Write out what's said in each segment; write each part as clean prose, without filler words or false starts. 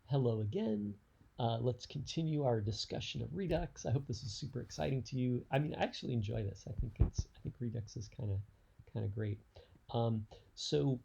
Hello again. Let's continue our discussion of Redux. I hope this is super exciting to you. I mean, I actually enjoy this. I think Redux is kind of great. Um, so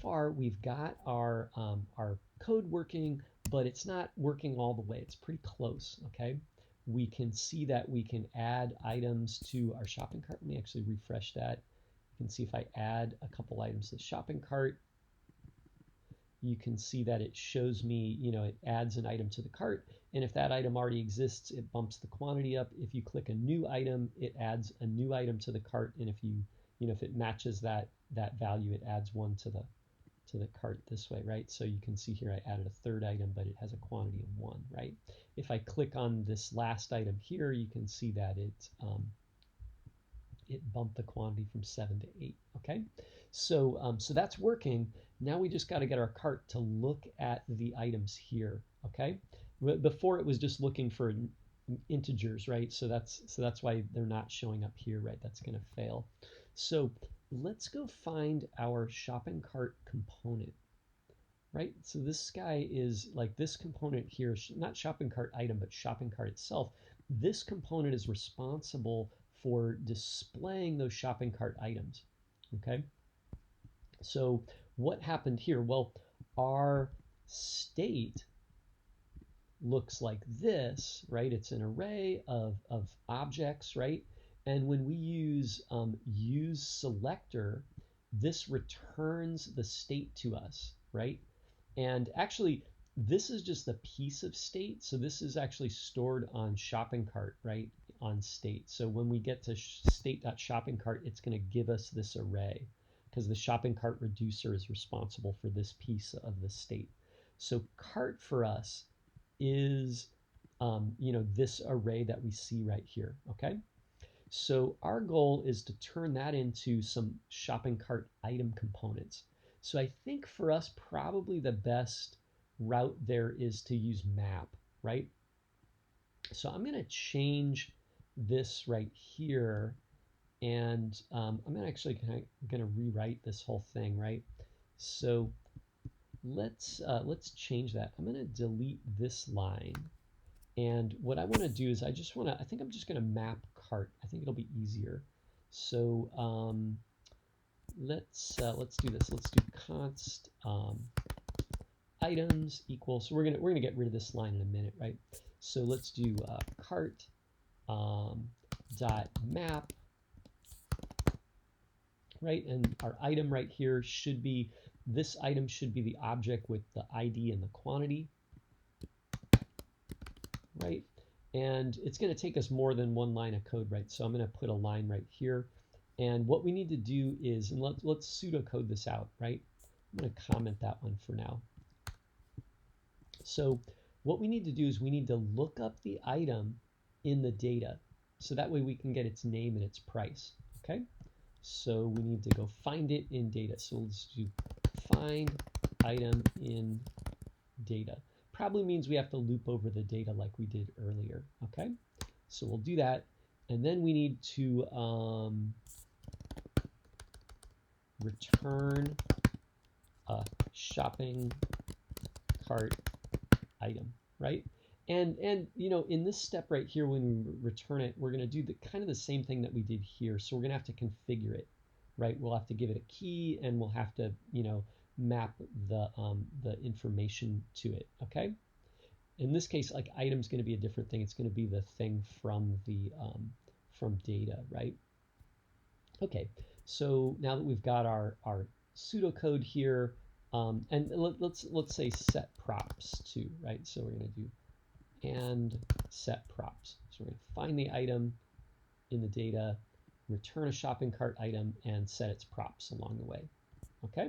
far we've got our code working, but it's not working all the way. It's pretty close. Okay. We can see that we can add items to our shopping cart. Let me actually refresh that. You can see if I add a couple items to the shopping cart, you can see that it shows me, it adds an item to the cart. And if that item already exists, it bumps the quantity up. If you click a new item, it adds a new item to the cart. And if it matches that value, it adds one to the cart this way, right? So you can see here I added a third item, but it has a quantity of 1, right? If I click on this last item here, you can see that it bumped the quantity from 7 to 8, okay? So that's working. Now we just got to get our cart to look at the items here, okay? Before it was just looking for integers, right? So that's why they're not showing up here, right? That's going to fail. So let's go find our shopping cart component, right? So this guy is like this component here, not shopping cart item, but shopping cart itself. This component is responsible for displaying those shopping cart items, okay? So what happened here? Well, our state looks like this, right? It's an array of objects, right? And when we use selector, this returns the state to us, right? And actually, this is just a piece of state. So this is actually stored on shopping cart, right? On state. So when we get to state.shoppingcart, it's going to give us this array because the shopping cart reducer is responsible for this piece of the state. So cart for us is, this array that we see right here, okay? So our goal is to turn that into some shopping cart item components. So I think for us, probably the best route there is to use map, right? So I'm going to change this right here, and I'm actually going to rewrite this whole thing, right? So let's change that. I'm going to delete this line, and what I want to do is I think I'm just going to map cart. I think it'll be easier. So let's do this. Let's do const items equals. So we're gonna get rid of this line in a minute, right? So let's do cart dot map, right? And our item right here should be, this item should be the object with the ID and the quantity, right? And it's going to take us more than one line of code, right? So I'm going to put a line right here. And what we need to do is, and let's pseudocode this out, right? I'm going to comment that one for now. So what we need to do is we need to look up the item in the data. So that way we can get its name and its price, okay? So we need to go find it in data. So let's do find item in data. Probably means we have to loop over the data like we did earlier, okay? So we'll do that. And then we need to return a shopping cart item, right? And in this step right here, when we return it, we're going to do kind of the same thing that we did here. So we're going to have to configure it, right? We'll have to give it a key, and we'll have to map the information to it, okay? In this case, like item's going to be a different thing. It's going to be the thing from the from data, right? Okay, so now that we've got our pseudocode here, and let's say set props too, right? So we're going to do and set props. So we're going to find the item in the data, return a shopping cart item, and set its props along the way, okay?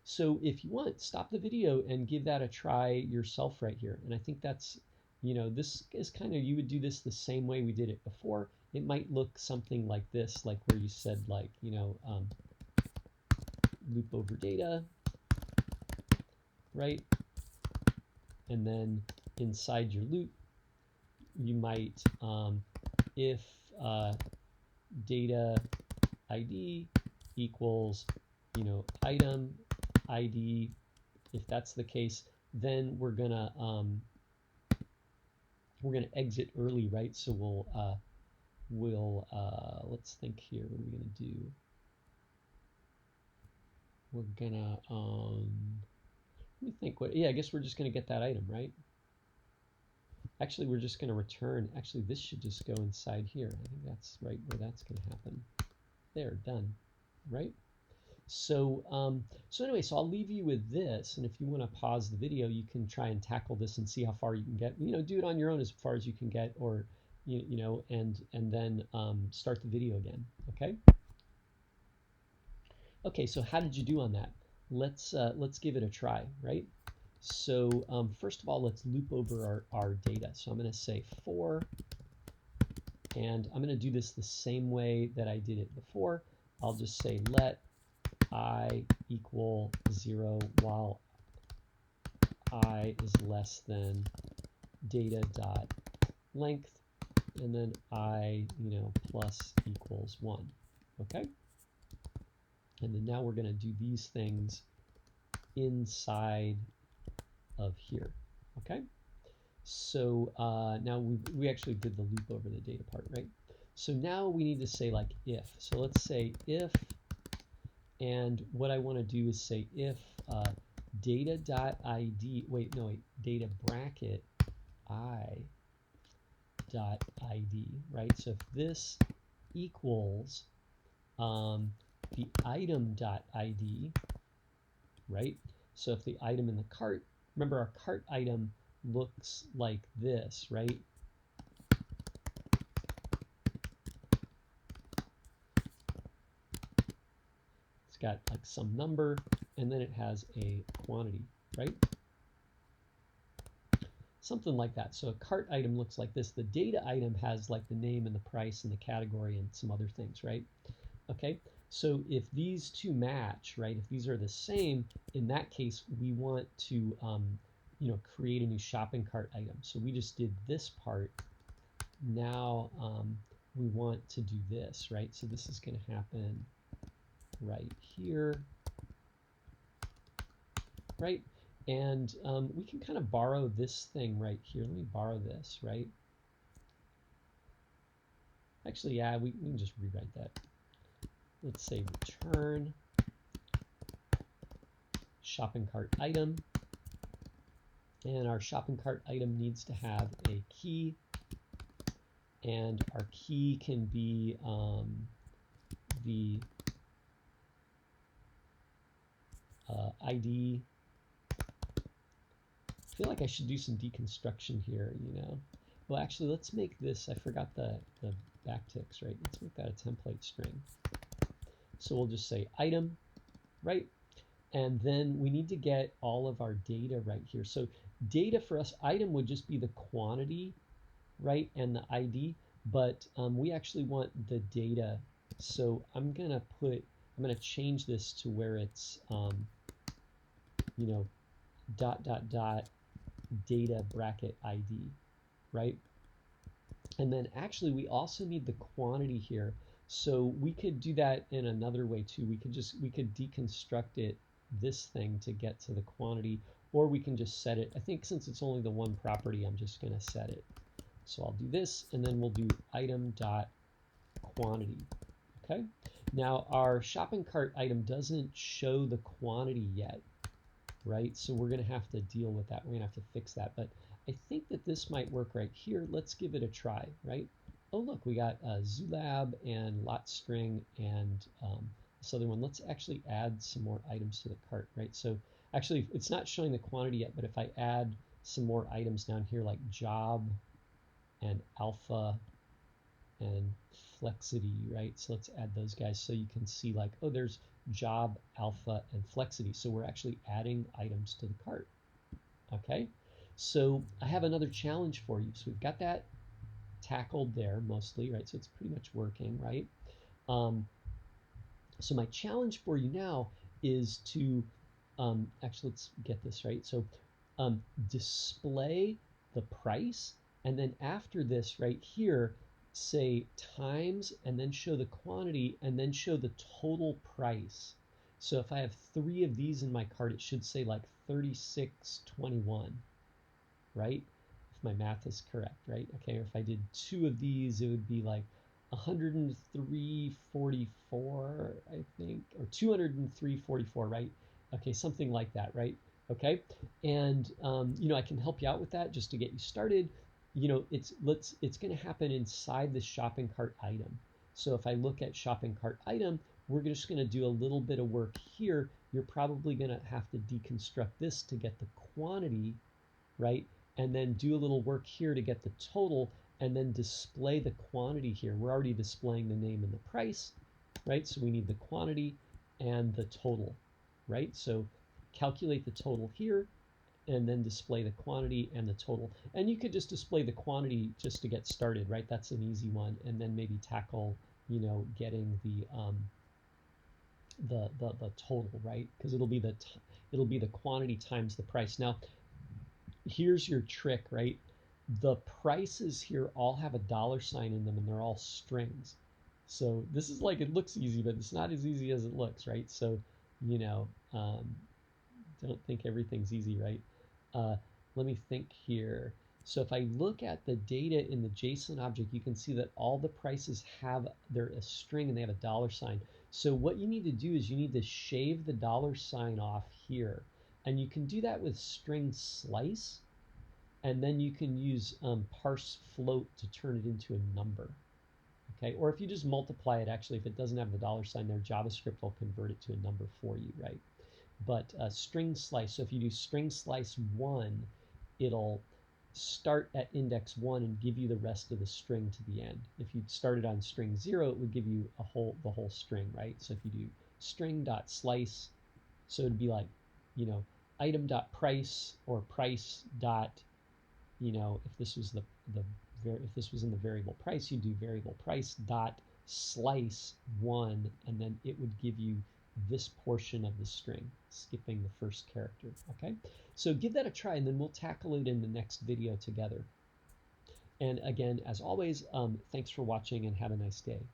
So if you want, stop the video and give that a try yourself right here. And I think that's, this is kind of, you would do this the same way we did it before. It might look something like this, like where you said like, loop over data, right? And then inside your loop, you might, if data ID equals, item ID, if that's the case, then we're gonna exit early, right? So we'll let's think here. What are we gonna do? We're gonna let me think. What? Yeah, I guess we're just gonna get that item, right? Actually, we're just gonna return. Actually, this should just go inside here. I think that's right where that's gonna happen. There, done, right? So, so anyway, so I'll leave you with this, and if you want to pause the video, you can try and tackle this and see how far you can get. You know, do it on your own as far as you can get, or you know, and then start the video again. Okay. Okay. So how did you do on that? Let's give it a try, right? So first of all, let's loop over our data. So I'm going to say for, and I'm going to do this the same way that I did it before. I'll just say let I equal 0 while I is less than data dot length, and then I, you know, plus equals 1. Okay? And then now we're going to do these things inside of here. Okay? So now we actually did the loop over the data part, right? So now we need to say like if. So let's say if, and what I want to do is say if data.id, data bracket I dot ID, right? So if this equals the item dot ID, right? So if the item in the cart, remember our cart item looks like this, right? It's got like some number, and then it has a quantity, right? Something like that. So a cart item looks like this. The data item has like the name and the price and the category and some other things, right? Okay, so if these two match, right, if these are the same, in that case, we want to, you know, create a new shopping cart item. So we just did this part. Now we want to do this, right? So this is going to happen right here, right? And we can kind of borrow this thing right here. Let me borrow this, right? Actually, yeah, we can just rewrite that. Let's say return shopping cart item. And our shopping cart item needs to have a key. And our key can be the ID. I feel like I should do some deconstruction here, you know. Well, actually, let's make this, I forgot the backticks, right? Let's make that a template string. So we'll just say item, right? And then we need to get all of our data right here. So data for us, item would just be the quantity, right, and the ID, but we actually want the data. So I'm gonna change this to where it's, you know, dot data bracket ID, right? And then actually we also need the quantity here. So we could do that in another way too. We could deconstruct it, this thing, to get to the quantity, or we can just set it. I think since it's only the one property, I'm just going to set it. So I'll do this, and then we'll do item dot quantity. Okay. Now our shopping cart item doesn't show the quantity yet, right? So we're going to have to deal with that. We're going to have to fix that. But I think that this might work right here. Let's give it a try, right? Oh, look, we got Zulab and lot string and this other one. Let's actually add some more items to the cart, right? So actually, it's not showing the quantity yet, but if I add some more items down here like job and alpha and flexity, right? So let's add those guys so you can see like, oh, there's job, alpha, and flexity. So we're actually adding items to the cart, okay? So I have another challenge for you. So we've got that tackled there mostly, right? So it's pretty much working, right? So my challenge for you now is to, actually let's get this right. So display the price, and then after this right here, say times, and then show the quantity, and then show the total price. So if I have 3 of these in my cart, it should say like 3621, right? If my math is correct, right? Okay, or if I did two of these, it would be like 103.44, I think, or 203.44, right? Okay, something like that, right? Okay, and I can help you out with that just to get you started. It's going to happen inside the shopping cart item. So if I look at shopping cart item, we're just going to do a little bit of work here. You're probably going to have to deconstruct this to get the quantity, right? And then do a little work here to get the total, and then display the quantity here. We're already displaying the name and the price, right? So we need the quantity and the total, right? So calculate the total here, and then display the quantity and the total. And you could just display the quantity just to get started, right? That's an easy one. And then maybe tackle, getting the total, right? Because it'll be the quantity times the price. Now, here's your trick, right? The prices here all have a $ in them, and they're all strings. So this is like, it looks easy, but it's not as easy as it looks, right? So, you know, um, don't think everything's easy, right? Uh, Let me think here. So if I look at the data in the JSON object, you can see that all the prices they're a string and they have a $. So what you need to do is you need to shave the $ off here. And you can do that with string slice, and then you can use parse float to turn it into a number. Okay, or if you just multiply it, actually, if it doesn't have the $ there, JavaScript will convert it to a number for you, right? But string slice, so if you do string slice 1, it'll start at index 1 and give you the rest of the string to the end. If you started on string 0, it would give you the whole string, right? So if you do string.slice, so it'd be like, item.price, or price dot, if this was if this was in the variable price, you do variable price dot slice 1, and then it would give you this portion of the string, skipping the first character. Okay, so give that a try, and then we'll tackle it in the next video together. And again, as always, thanks for watching, and have a nice day.